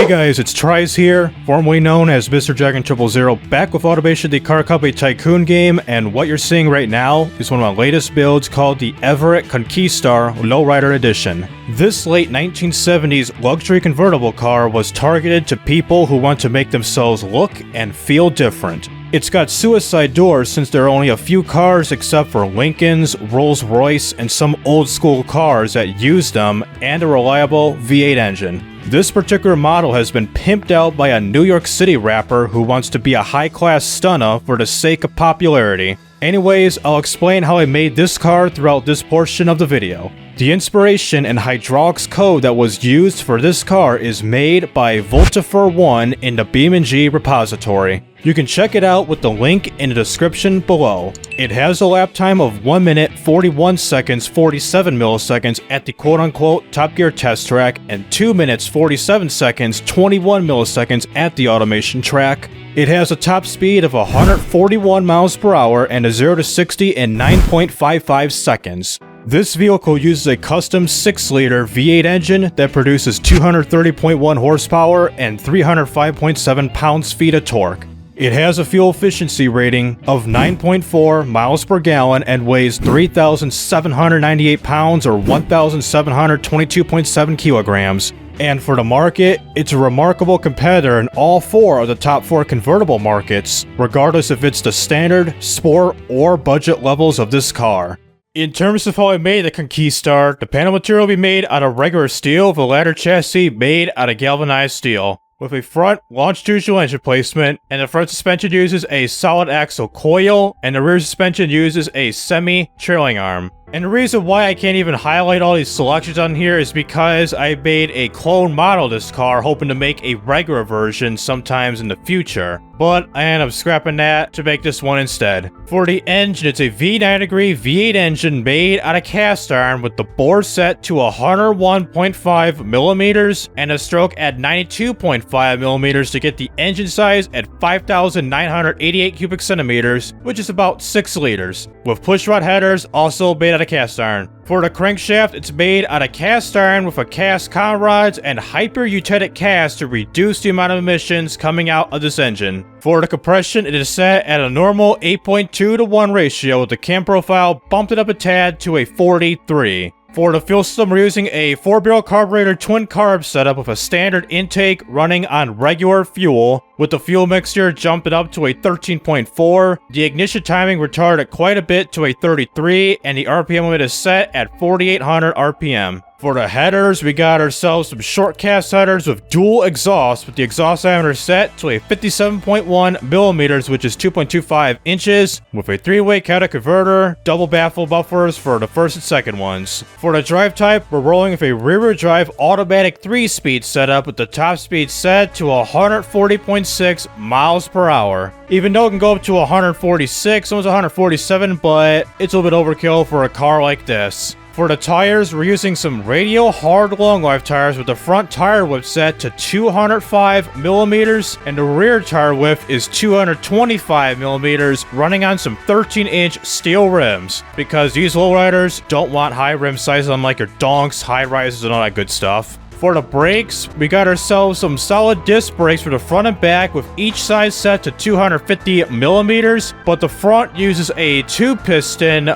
guys, it's TRIZE here, formerly known as Mr. Dragon 000, back with Automation the Car Company Tycoon game, and what you're seeing right now is one of my latest builds called the Everett Conquistar Lowrider Edition. This late 1970s luxury convertible car was targeted to people who want to make themselves look and feel different. It's got suicide doors since there are only a few cars except for Lincolns, Rolls-Royce, and some old school cars that use them, and a reliable V8 engine. This particular model has been pimped out by a New York City rapper who wants to be a high-class stunner for the sake of popularity. Anyways, I'll explain how I made this car throughout this portion of the video. The inspiration and hydraulics code that was used for this car is made by Voltifer1 in the BeamNG repository. You can check it out with the link in the description below. It has a lap time of 1 minute 41 seconds 47 milliseconds at the quote-unquote Top Gear test track and 2 minutes 47 seconds 21 milliseconds at the automation track. It has a top speed of 141 miles per hour and a 0 to 60 in 9.55 seconds. This vehicle uses a custom 6-liter V8 engine that produces 230.1 horsepower and 305.7 pounds-feet of torque. It has a fuel efficiency rating of 9.4 miles per gallon and weighs 3,798 pounds or 1,722.7 kilograms. And for the market, it's a remarkable competitor in all 4 of the top 4 convertible markets, regardless if it's the standard, sport, or budget levels of this car. In terms of how I made the Conquistar, the panel material will be made out of regular steel with a ladder chassis made out of galvanized steel, with a front longitudinal engine placement, and the front suspension uses a solid axle coil, and the rear suspension uses a semi-trailing arm. And the reason why I can't even highlight all these selections on here is because I made a clone model of this car hoping to make a regular version sometimes in the future, but I ended up scrapping that to make this one instead. For the engine, it's a V9 degree V8 engine made out of cast iron with the bore set to 101.5 millimeters and a stroke at 92.5 millimeters to get the engine size at 5,988 cubic centimeters, which is about 6 liters, with pushrod headers also made out of cast iron. For the crankshaft, it's made out of cast iron with a cast con rods and hyper-eutectic cast to reduce the amount of emissions coming out of this engine. For the compression, it is set at a normal 8.2 to 1 ratio with the cam profile bumped it up a tad to a 43. For the fuel system, we're using a 4-barrel carburetor twin carb setup with a standard intake running on regular fuel, with the fuel mixture jumping up to a 13.4, the ignition timing retarded quite a bit to a 33, and the RPM limit is set at 4,800 RPM. For the headers, we got ourselves some short cast headers with dual exhaust, with the exhaust diameter set to a 57.1 millimeters, which is 2.25 inches, with a 3-way catalytic converter, double baffle buffers for the first and second ones. For the drive type, we're rolling with a rear-wheel drive automatic 3-speed setup with the top speed set to 140.6 miles per hour. Even though it can go up to 146, almost 147, but it's a little bit overkill for a car like this. For the tires, we're using some radial hard long life tires with the front tire width set to 205 millimeters and the rear tire width is 225 millimeters, running on some 13-inch steel rims, because these lowriders don't want high rim sizes unlike your donks, high rises, and all that good stuff. For the brakes, we got ourselves some solid disc brakes for the front and back with each side set to 250 millimeters, but the front uses a 2-piston,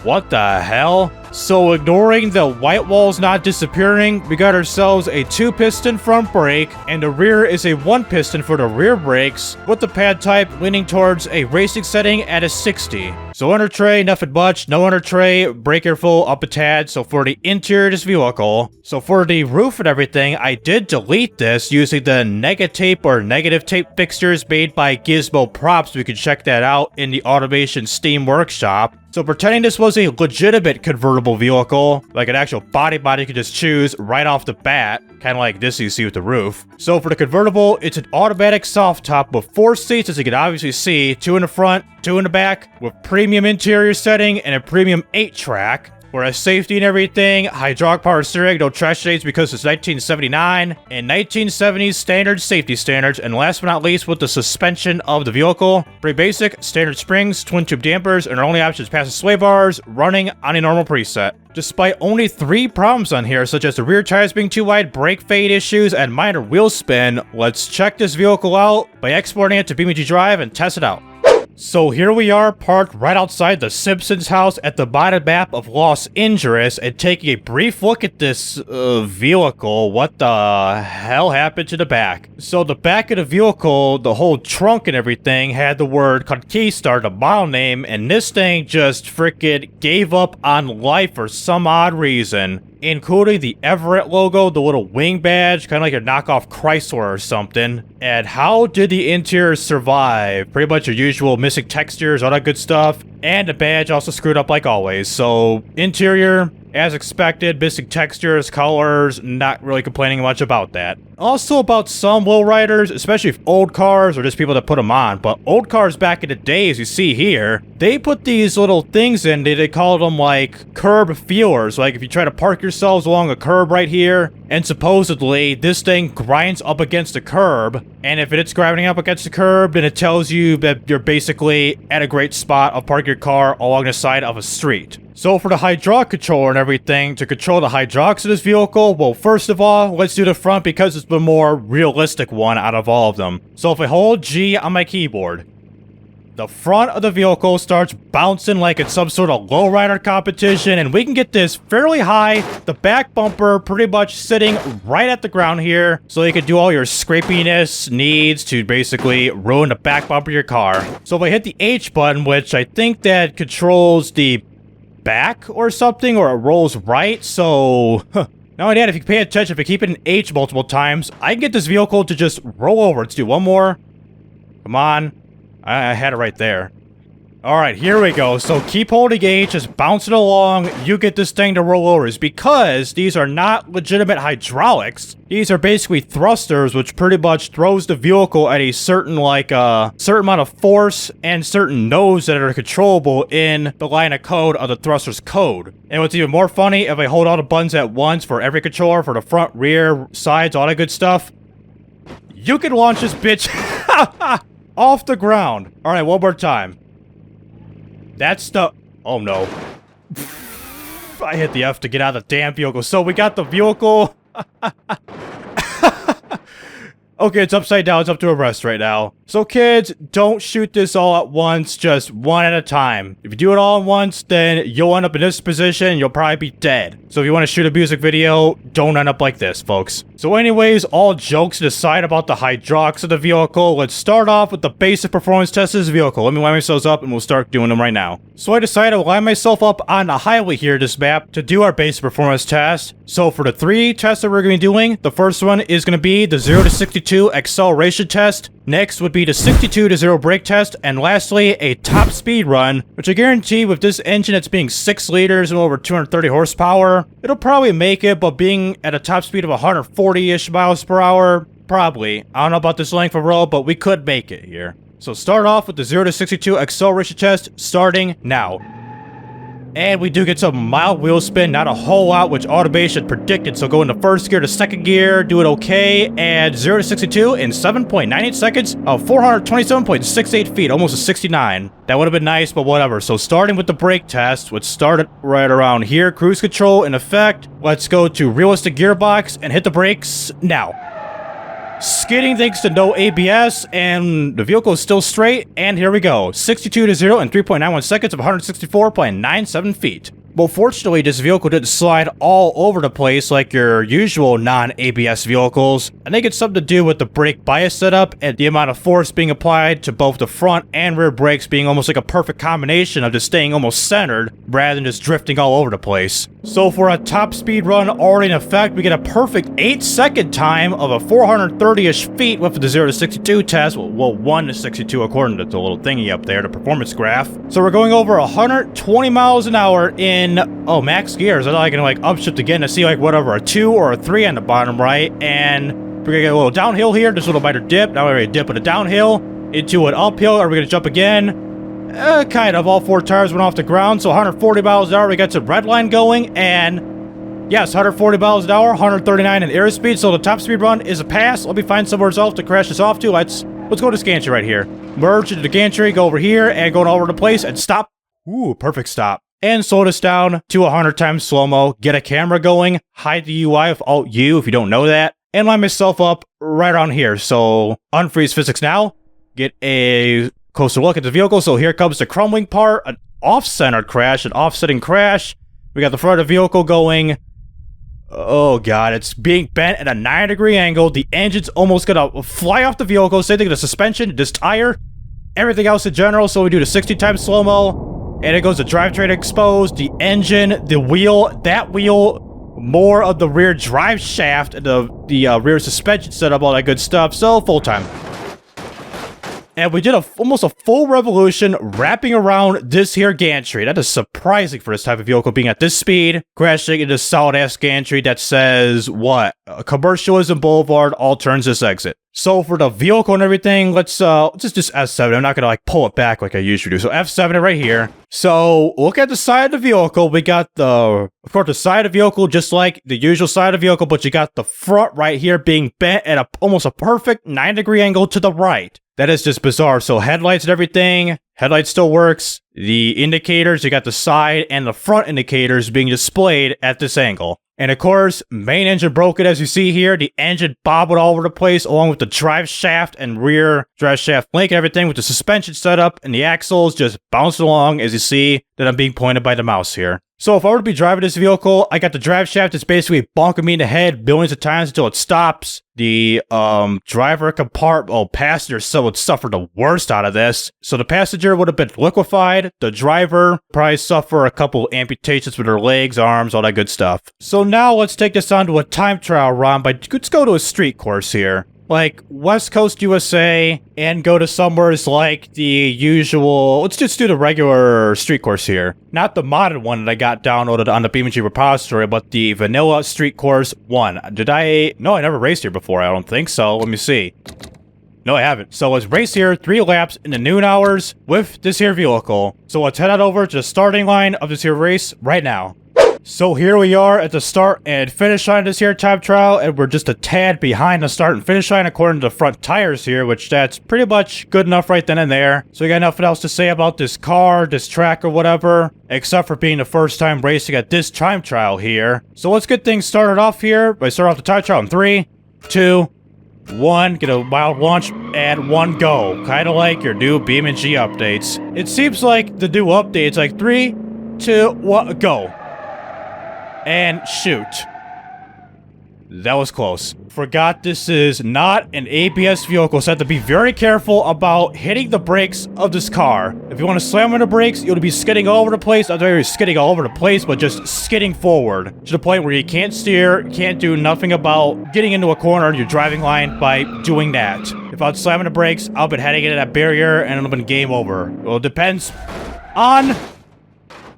what the hell? So ignoring the white walls not disappearing, we got ourselves a 2-piston front brake, and the rear is a 1-piston for the rear brakes, with the pad type leaning towards a racing setting at a 60. So under tray, nothing much, no under tray, brake airflow up a tad, so for the interior of this vehicle. So for the roof and everything, I did delete this using the negative tape fixtures made by Gizmo Props. We can check that out in the Automation Steam Workshop. So pretending this was a legitimate convertible vehicle, like an actual body you could just choose right off the bat, kind of like this you see with the roof. So for the convertible, it's an automatic soft top with 4 seats, as you can obviously see, 2 in the front, 2 in the back, with premium interior setting and a premium 8-track. Whereas safety and everything, hydraulic power steering, no trash days because it's 1979, and 1970s standard safety standards, and last but not least with the suspension of the vehicle. Pretty basic, standard springs, twin tube dampers, and our only option is passive sway bars, running on a normal preset. Despite only 3 problems on here, such as the rear tires being too wide, brake fade issues, and minor wheel spin, let's check this vehicle out by exporting it to BeamNG.drive and test it out. So here we are, parked right outside the Simpsons house at the bottom map of Los Angeles, and taking a brief look at this vehicle. What the hell happened to the back? So the back of the vehicle, the whole trunk and everything, had the word Conquistar, the model name, and this thing just frickin' gave up on life for some odd reason. Including the Everett logo, the little wing badge, kind of like a knockoff Chrysler or something. And how did the interior survive? Pretty much your usual missing textures, all that good stuff. And the badge also screwed up like always. So, interior, as expected, missing textures, colors, not really complaining much about that. Also about some lowriders, especially old cars or just people that put them on, but old cars back in the day, as you see here, they put these little things in, they called them like curb feelers, like if you try to park yourselves along a curb right here, and supposedly this thing grinds up against the curb, and if it's grinding up against the curb, then it tells you that you're basically at a great spot of parking your car along the side of a street. So for the hydraulic controller and everything, to control the hydraulics of this vehicle, well, first of all, let's do the front because it's the more realistic one out of all of them. So if I hold G on my keyboard, the front of the vehicle starts bouncing like it's some sort of lowrider competition, and we can get this fairly high. The back bumper pretty much sitting right at the ground here, so you can do all your scrapiness needs to basically ruin the back bumper of your car. So if I hit the H button, which I think that controls the back or something, or it rolls right, so not only that, if you pay attention, if you keep it in H multiple times, I can get this vehicle to just roll over. Let's do one more. Come on. I had it right there. Alright, here we go. So keep holding H, just bounce it along, you get this thing to roll over. It's because these are not legitimate hydraulics. These are basically thrusters, which pretty much throws the vehicle at a certain, certain amount of force and certain nodes that are controllable in the line of code of the thruster's code. And what's even more funny, if I hold all the buttons at once for every controller, for the front, rear, sides, all that good stuff, you can launch this bitch off the ground. Alright, one more time. That's the... Oh no. I hit the F to get out of the damn vehicle. So we got the vehicle. Okay, it's upside down. It's up to arrest right now. So kids, don't shoot this all at once, just one at a time. If you do it all at once, then you'll end up in this position and you'll probably be dead. So if you want to shoot a music video, don't end up like this, folks. So anyways, all jokes aside about the hydraulics of the vehicle, let's start off with the basic performance test of this vehicle. Let me line myself up and we'll start doing them right now. So I decided to line myself up on the highway here, this map, to do our basic performance test. So for the 3 tests that we're going to be doing, the first one is going to be the 0 to 62 acceleration test. Next would be the 62 to 0 brake test, and lastly, a top speed run, which I guarantee with this engine that's being 6 liters and over 230 horsepower, it'll probably make it, but being at a top speed of 140-ish miles per hour, probably. I don't know about this length of road, but we could make it here. So start off with the 0 to 62 acceleration test, starting now. And we do get some mild wheel spin, not a whole lot, which automation predicted. So go into first gear to second gear, do it okay, and 0 to 62 in 7.98 seconds of 427.68 feet, almost a 69. That would have been nice, but whatever. So starting with the brake test, which started right around here, cruise control in effect. Let's go to realistic gearbox and hit the brakes now. Skidding thanks to no ABS, and the vehicle is still straight, and here we go. 62 to 0 in 3.91 seconds of 164.97 feet. Well, fortunately, this vehicle didn't slide all over the place like your usual non-ABS vehicles. I think it's something to do with the brake bias setup and the amount of force being applied to both the front and rear brakes being almost like a perfect combination of just staying almost centered rather than just drifting all over the place. So for a top speed run already in effect, we get a perfect 8-second time of a 430-ish feet with the 0 to 62 test. Well, 1 to 62 according to the little thingy up there, the performance graph. So we're going over 120 miles an hour in max gears. I thought I can upshift again to see whatever, a 2 or a 3 on the bottom right, and we're gonna get a little downhill here, just a little minor dip. Now we're gonna dip with a downhill into an uphill. Are we gonna jump again? Kind of. All 4 tires went off the ground, so 140 miles an hour, we got some red line going, and yes, 140 miles an hour, 139 in airspeed, so the top speed run is a pass. Let me find somewhere else to crash this off to. Let's go to this gantry right here. Merge into the gantry, go over here, and go all over the place, and stop. Ooh, perfect stop. And slow this down to 100 times slow-mo, get a camera going, hide the UI with Alt-U if you don't know that, and line myself up right around here. So, unfreeze physics now, get a closer look at the vehicle. So here comes the crumbling part, an off-centered crash, an offsetting crash. We got the front of the vehicle going. Oh god, it's being bent at a 90-degree angle. The engine's almost gonna fly off the vehicle. Same thing with the suspension, this tire, everything else in general. So we do the 60 times slow-mo, and it goes the drivetrain exposed, the engine, the wheel, that wheel, more of the rear drive shaft, and the rear suspension setup, all that good stuff. So full time. And we did almost a full revolution wrapping around this here gantry. That is surprising for this type of vehicle being at this speed, crashing into solid-ass gantry that says, what? Commercialism Boulevard, all turns this exit. So for the vehicle and everything, let's just F7. I'm not gonna like pull it back like I usually do. So F7 it right here. So look at the side of the vehicle. We got of course, the side of the vehicle just like the usual side of the vehicle, but you got the front right here being bent at almost a perfect 90-degree angle to the right. That is just bizarre. So headlights and everything, headlights still works. The indicators, you got the side and the front indicators being displayed at this angle. And of course, main engine broken as you see here. The engine bobbled all over the place along with the drive shaft and rear drive shaft link and everything with the suspension setup and the axles just bouncing along as you see that I'm being pointed by the mouse here. So if I were to be driving this vehicle, I got the drive shaft that's basically bonking me in the head billions of times until it stops. The driver compartment, passenger would suffer the worst out of this. So the passenger would have been liquefied. The driver probably suffer a couple amputations with their legs, arms, all that good stuff. So now let's take this on to a time trial run. Let's go to a street course here. Like West Coast USA, and go to somewhere like the usual. Let's just do the regular street course here. Not the modded one that I got downloaded on the BeamNG repository, but the vanilla street course 1. No, I never raced here before. I don't think so. Let me see. No, I haven't. So let's race here 3 laps in the noon hours with this here vehicle. So let's head on over to the starting line of this here race right now. So here we are at the start and finish line of this here time trial, and we're just a tad behind the start and finish line according to the front tires here, which that's pretty much good enough right then and there. So we got nothing else to say about this car, this track, or whatever, except for being the first time racing at this time trial here. So let's get things started off here by starting off the time trial in 3, 2, 1, get a mild launch, and 1 go. Kinda like your new BeamNG updates. It seems like the new updates like 3, 2, 1, go. And shoot. That was close. Forgot this is not an ABS vehicle, so I have to be very careful about hitting the brakes of this car. If you want to slam on the brakes, you'll be skidding all over the place. Not really skidding all over the place, but just skidding forward. To the point where you can't steer, can't do nothing about getting into a corner in your driving line by doing that. If I'd slam on the brakes, I'll be heading into that barrier and it'll be game over. Well, it depends on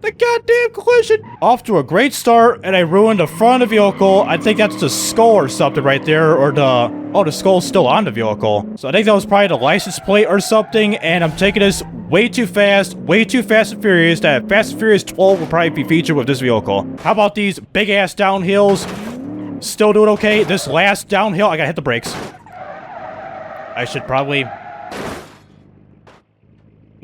the goddamn collision. Off to a great start, and I ruined the front of the vehicle. I think that's the skull or something right there, or the skull's still on the vehicle. So I think that was probably the license plate or something, and I'm taking this way too fast and furious. That Fast and Furious 12 will probably be featured with this vehicle. How about these big-ass downhills? Still doing okay. This last downhill, I gotta hit the brakes. I should probably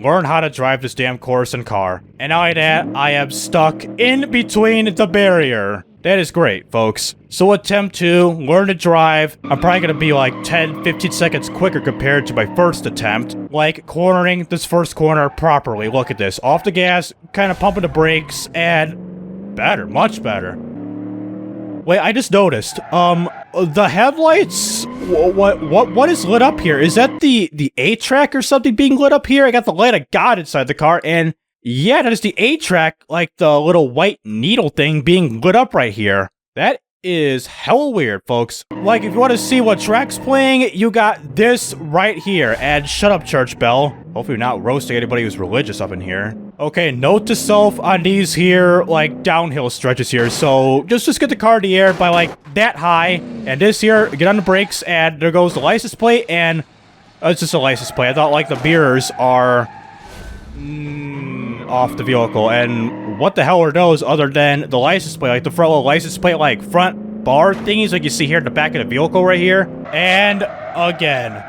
learn how to drive this damn course and car. And now that, I am stuck in between the barrier. That is great, folks. So attempt 2, learn to drive. I'm probably gonna be like 10, 15 seconds quicker compared to my first attempt. Like cornering this first corner properly. Look at this. Off the gas, kind of pumping the brakes, and better, much better. Wait, I just noticed, the headlights, what is lit up here? Is that the A-track or something being lit up here? I got the light of God inside the car, and yeah, that is the A-track, like the little white needle thing being lit up right here. That is hella weird, folks. Like, if you want to see what track's playing, you got this right here, and shut up, church bell. Hopefully you're not roasting anybody who's religious up in here. Okay, note to self on these here, like, downhill stretches here. So, just get the car in the air by, like, that high. And this here, get on the brakes, and there goes the license plate, and it's just a license plate. I thought, like, the mirrors are off the vehicle. And what the hell are those other than the license plate? Like the front little license plate, like front bar thingies like you see here in the back of the vehicle right here. And again,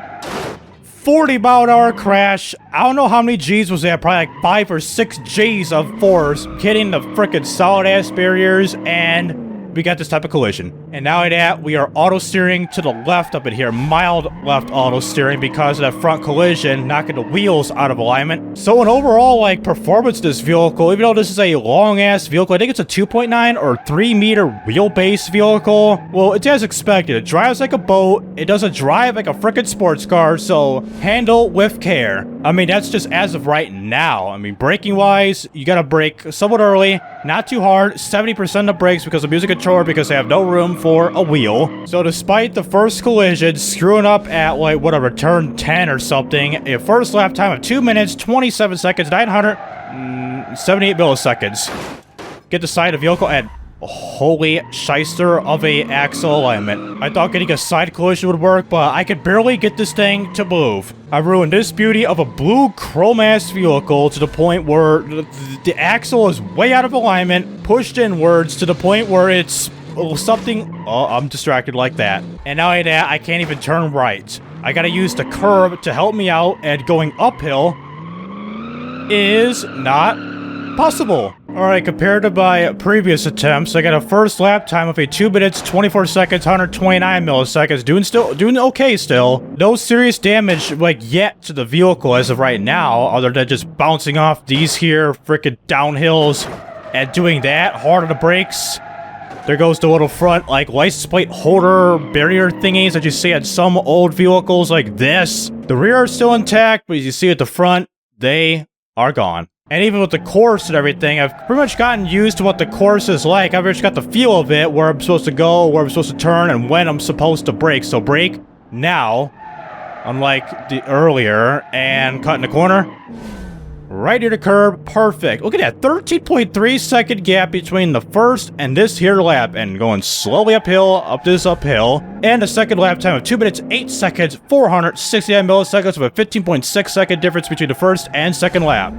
40-mile-an-hour crash. I don't know how many G's was that. Probably like 5 or 6 G's of force hitting the freaking solid-ass barriers, and we got this type of collision. And now that we are auto steering to the left up in here, mild left auto steering because of that front collision, knocking the wheels out of alignment. So in overall, like, performance of this vehicle, even though this is a long-ass vehicle, I think it's a 2.9 or 3-meter wheelbase vehicle. Well, it's as expected. It drives like a boat. It doesn't drive like a freaking sports car, so handle with care. I mean, that's just as of right now. I mean, braking-wise, you gotta brake somewhat early, not too hard, 70% of brakes because of music controller because they have no room for a wheel. So despite the first collision screwing up at like whatever turn 10 or something, a first lap time of 2 minutes 27 seconds 978 milliseconds. Get the side of the vehicle and holy shyster of a axle alignment. I thought getting a side collision would work, but I could barely get this thing to move. I ruined this beauty of a blue chrome-ass vehicle to the point where the axle is way out of alignment, pushed inwards to the point where it's something... Oh, I'm distracted like that. And now that I can't even turn right. I gotta use the curb to help me out, and going uphill is not possible. Alright, compared to my previous attempts, I got a first lap time of a 2 minutes, 24 seconds, 129 milliseconds. Doing okay still. No serious damage, like, yet to the vehicle as of right now, other than just bouncing off these here frickin' downhills and doing that hard on the brakes. There goes the little front, like, license plate holder barrier thingies that you see at some old vehicles like this. The rear is still intact, but as you see at the front, they are gone. And even with the course and everything, I've pretty much gotten used to what the course is like. I've just got the feel of it, where I'm supposed to go, where I'm supposed to turn, and when I'm supposed to brake. So brake now, unlike the earlier, and cut in the corner. Right near the curb, perfect. Look at that, 13.3 second gap between the first and this here lap, and going slowly uphill, up this uphill. And the second lap time of 2 minutes, 8 seconds, 469 milliseconds, with a 15.6 second difference between the first and second lap.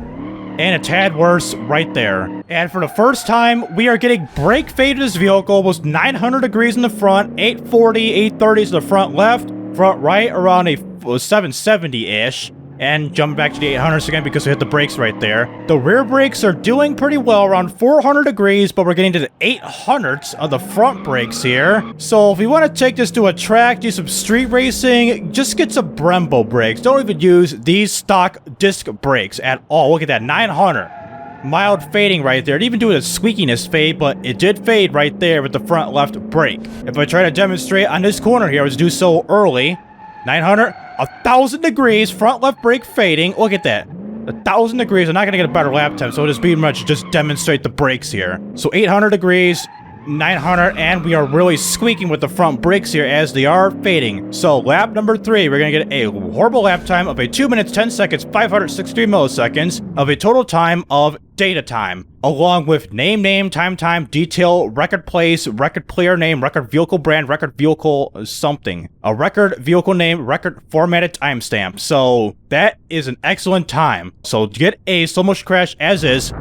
And a tad worse right there. And for the first time, we are getting brake fade to this vehicle, almost 900 degrees in the front, 840, 830 to the front left, front right around a 770-ish. And jumping back to the 800s again because we hit the brakes right there. The rear brakes are doing pretty well, around 400 degrees, but we're getting to the 800s of the front brakes here. So if we want to take this to a track, do some street racing, just get some Brembo brakes. Don't even use these stock disc brakes at all. Look at that, 900. Mild fading right there. It didn't even do a squeakiness fade, but it did fade right there with the front left brake. If I try to demonstrate on this corner here, I was do so early. 900, 1,000 degrees, front left brake fading. Look at that. 1,000 degrees. I'm not going to get a better lap time, so it'll just be much just demonstrate the brakes here. So 800 degrees, 900, and we are really squeaking with the front brakes here as they are fading. So lap number 3, we're going to get a horrible lap time of a 2 minutes, 10 seconds, 563 milliseconds of a total time of data time, along with name, time, detail, record place, record player name, record vehicle brand, record vehicle something, a record vehicle name, record formatted timestamp. So that is an excellent time. So get a slow motion crash as is.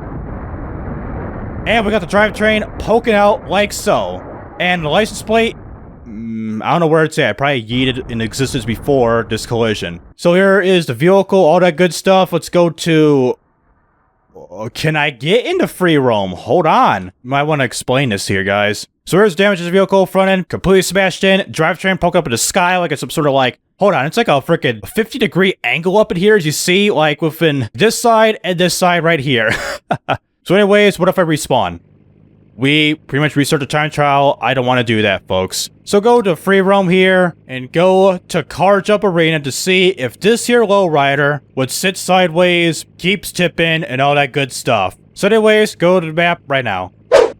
And we got the drivetrain poking out like so. And the license plate, I don't know where it's at. Probably yeeted in existence before this collision. So here is the vehicle, all that good stuff. Let's go to... Can I get into free roam? Hold on. Might want to explain this here, guys. So here's damage to the vehicle, front end, completely smashed in. Drivetrain poking up in the sky like it's some sort of like... Hold on, it's like a freaking 50-degree angle up in here, as you see, like within this side and this side right here. So anyways, what if I respawn? We pretty much restart the time trial. I don't want to do that, folks. So go to free roam here and go to Car Jump Arena to see if this here lowrider would sit sideways, keeps tipping, and all that good stuff. So anyways, go to the map right now.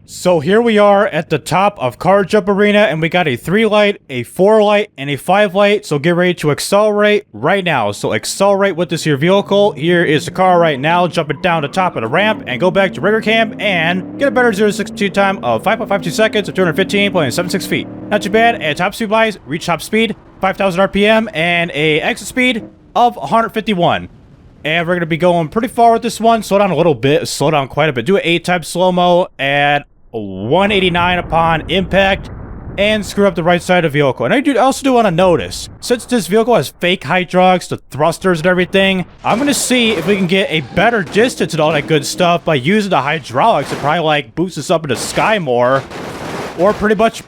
So here we are at the top of Car Jump Arena, and we got a 3 light, a 4 light, and a 5 light. So get ready to accelerate right now. So accelerate with this here vehicle. Here is the car right now, jumping down the top of the ramp, and go back to rigger cam and get a better 0 to 62 time of 5.52 seconds or 215.76 feet. Not too bad. And top speed wise, reach top speed 5,000 RPM and a exit speed of 151. And we're going to be going pretty far with this one. Slow down a little bit. Slow down quite a bit. Do an 8 times slow-mo at 189 upon impact. And screw up the right side of the vehicle. And I also do want to notice, since this vehicle has fake hydraulics, the thrusters and everything, I'm going to see if we can get a better distance and all that good stuff by using the hydraulics to probably like boost us up in the sky more. Or pretty much,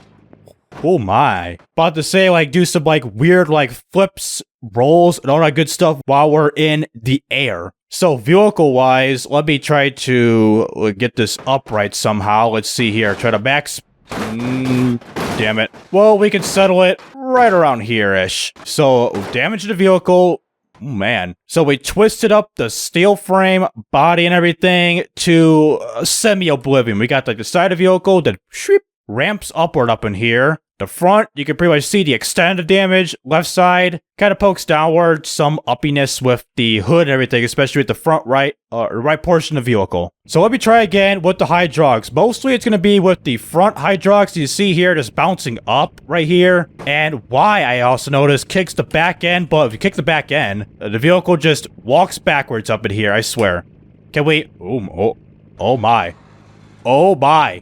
oh my. About to say like do some like weird like flips, rolls, and all that good stuff while we're in the air. So vehicle-wise, let me try to get this upright somehow. Let's see here. Try to max... damn it. Well, we can settle it right around here-ish. So, damage to the vehicle. Oh, man. So we twisted up the steel frame, body, and everything to semi-oblivion. We got like the side of the vehicle that ramps upward up in here. The front, you can pretty much see the extent of damage. Left side kind of pokes downward. Some uppiness with the hood and everything, especially with the front right portion of the vehicle. So let me try again with the hydraulics. Mostly it's going to be with the front hydraulics. You see here, just bouncing up right here. And why I also noticed kicks the back end. But if you kick the back end, the vehicle just walks backwards up in here, I swear. Can we... Oh my. Oh my.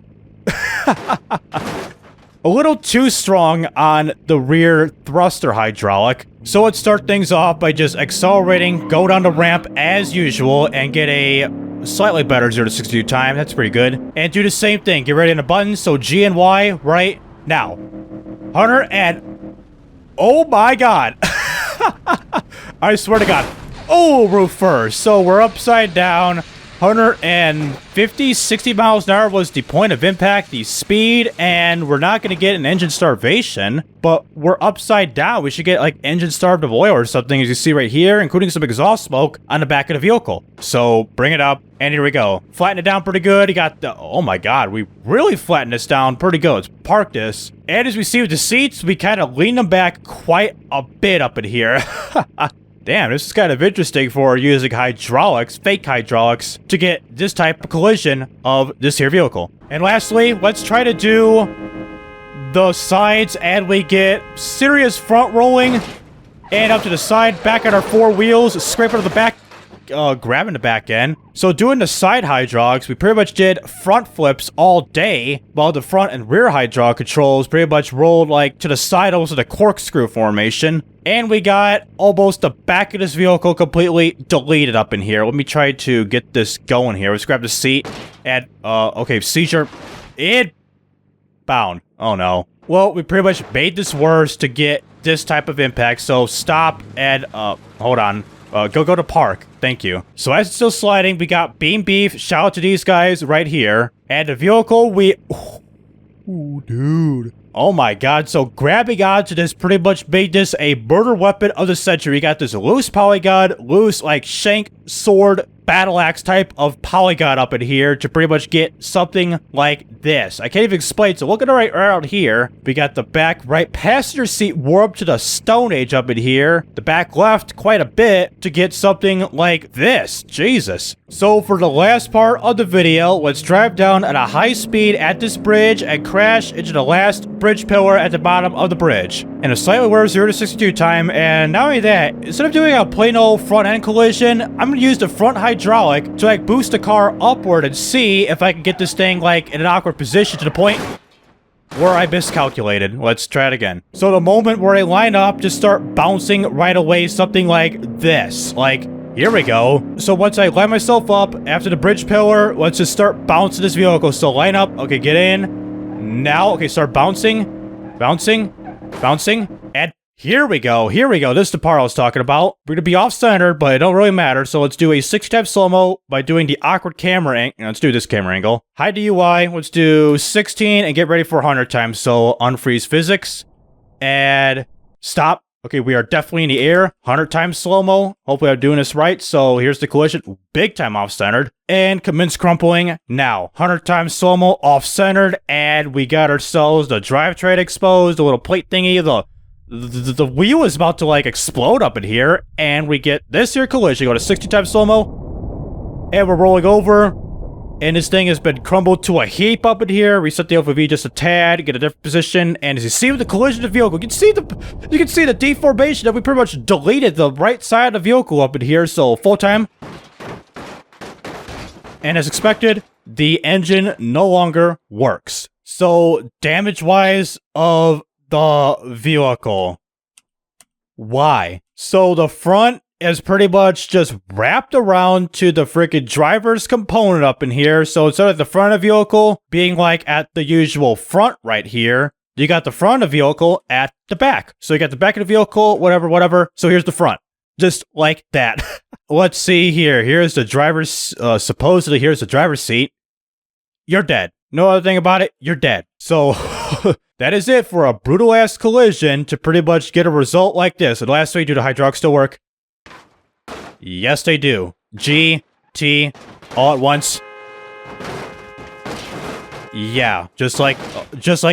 A little too strong on the rear thruster hydraulic. So let's start things off by just accelerating, go down the ramp as usual, and get a slightly better 0 to 62 time. That's pretty good. And do the same thing. Get ready on the buttons. So G and Y right now. 100 and... Oh my god. I swear to god. Oh, roof first. So we're upside down. 150, 60 miles an hour was the point of impact, the speed, and we're not going to get an engine starvation, but we're upside down. We should get like engine starved of oil or something, as you see right here, including some exhaust smoke on the back of the vehicle. So bring it up, and here we go. Flatten it down pretty good. You got the, oh my god, we really flattened this down pretty good. Let's park this. And as we see with the seats, we kind of lean them back quite a bit up in here. Damn, this is kind of interesting for using hydraulics, fake hydraulics, to get this type of collision of this here vehicle. And lastly, let's try to do the sides, and we get serious front rolling, and up to the side, back on our four wheels, scrape out of the back, grabbing the back end. So doing the side hydraulics, we pretty much did front flips all day, while the front and rear hydraulic controls pretty much rolled like to the side, almost in a corkscrew formation. And we got almost the back of this vehicle completely deleted up in here. Let me try to get this going here. Let's grab the seat and, okay, seizure. Bound. Oh no. Well, we pretty much made this worse to get this type of impact. So stop and, hold on. Go to park. Thank you. So as it's still sliding, we got Beam Beef. Shout out to these guys right here. And the vehicle, we... Oh, dude. Oh my god. So grabbing onto this pretty much made this a murder weapon of the century. You got this loose polygon, loose like shank, sword, battle axe type of polygon up in here to pretty much get something like this. I can't even explain. So looking right around here, we got the back right passenger seat warped to the Stone Age up in here. The back left quite a bit to get something like this. Jesus. So for the last part of the video, let's drive down at a high speed at this bridge and crash into the last bridge pillar at the bottom of the bridge in a slightly worse 0 to 62 time. And not only that, instead of doing a plain old front end collision, I'm gonna use the front hydraulic to like boost the car upward and see if I can get this thing like in an awkward position to the point where I miscalculated. Let's try it again. So the moment where I line up, just start bouncing right away, something like this. Like, here we go. So once I line myself up after the bridge pillar, let's just start bouncing this vehicle. So line up. Okay, get in. Now, okay, start bouncing. Bouncing. Bouncing. And here we go. Here we go. This is the part I was talking about. We're going to be off-center, but it don't really matter. So let's do a 60-step slow-mo by doing the awkward camera angle. Let's do this camera angle. High DUI. Let's do 16 and get ready for 100 times. So unfreeze physics. And stop. Okay, we are definitely in the air. 100 times slow-mo. Hopefully I'm doing this right. So here's the collision. Big time off-centered. And commence crumpling now. 100 times slow-mo off-centered. And we got ourselves the drivetrain exposed. The little plate thingy. The wheel is about to like explode up in here. And we get this here collision. Go to 60 times slow-mo. And we're rolling over. and this thing has been crumbled to a heap up in here. Reset the FOV just a tad, get a different position, and as you see with the collision of the vehicle, you can see the deformation that we pretty much deleted the right side of the vehicle up in here. So full time, and as expected, the engine no longer works. So damage-wise of the vehicle, why? So the front is pretty much just wrapped around to the freaking driver's component up in here. So instead of the front of the vehicle being like at the usual front right here, you got the front of the vehicle at the back. So you got the back of the vehicle, whatever. So here's the front. Just like that. Let's see here. Here's the driver's, supposedly here's the driver's seat. You're dead. No other thing about it, you're dead. So that is it for a brutal ass collision to pretty much get a result like this. And lastly, do the hydraulics still work? Yes, they do. G, T, all at once. Yeah, just like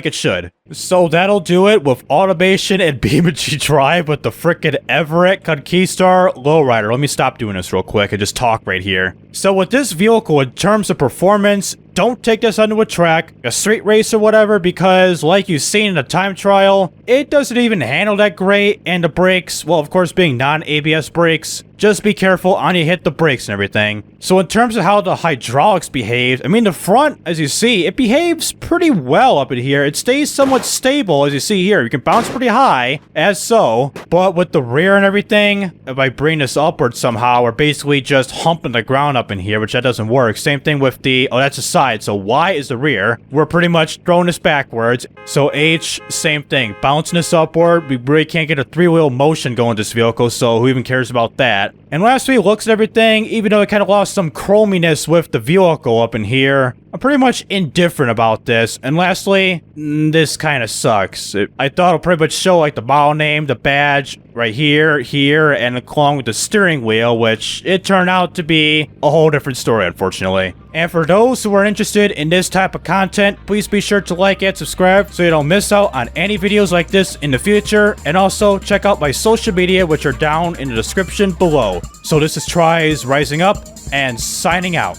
it should. So that'll do it with automation and BeamNG.drive with the frickin' Everett Conquistar lowrider. Let me stop doing this real quick and just talk right here. So with this vehicle, in terms of performance, don't take this onto a track, a street race or whatever, because like you've seen in the time trial, it doesn't even handle that great, and the brakes, well, of course, being non-ABS brakes, just be careful on you hit the brakes and everything. So in terms of how the hydraulics behaves, I mean, the front, as you see, it behaves pretty well up in here. It stays somewhat stable, as you see here. You can bounce pretty high, as so, but with the rear and everything, if I bring this upward somehow, we're basically just humping the ground up in here, which that doesn't work. Same thing with the, oh, that's the side, so Y is the rear. We're pretty much throwing this backwards. So H, same thing, bouncing this upward. We really can't get a three-wheel motion going this vehicle, so who even cares about that? And lastly, looks at everything, even though it kind of lost some chrominess with the vehicle up in here, I'm pretty much indifferent about this. And lastly, this kind of sucks. I thought it'll pretty much show like the model name, the badge right here, and along with the steering wheel, which it turned out to be a whole different story, unfortunately. And for those who are interested in this type of content, please be sure to like and subscribe so you don't miss out on any videos like this in the future. And also check out my social media, which are down in the description below. So this is TRIZE rising up and signing out.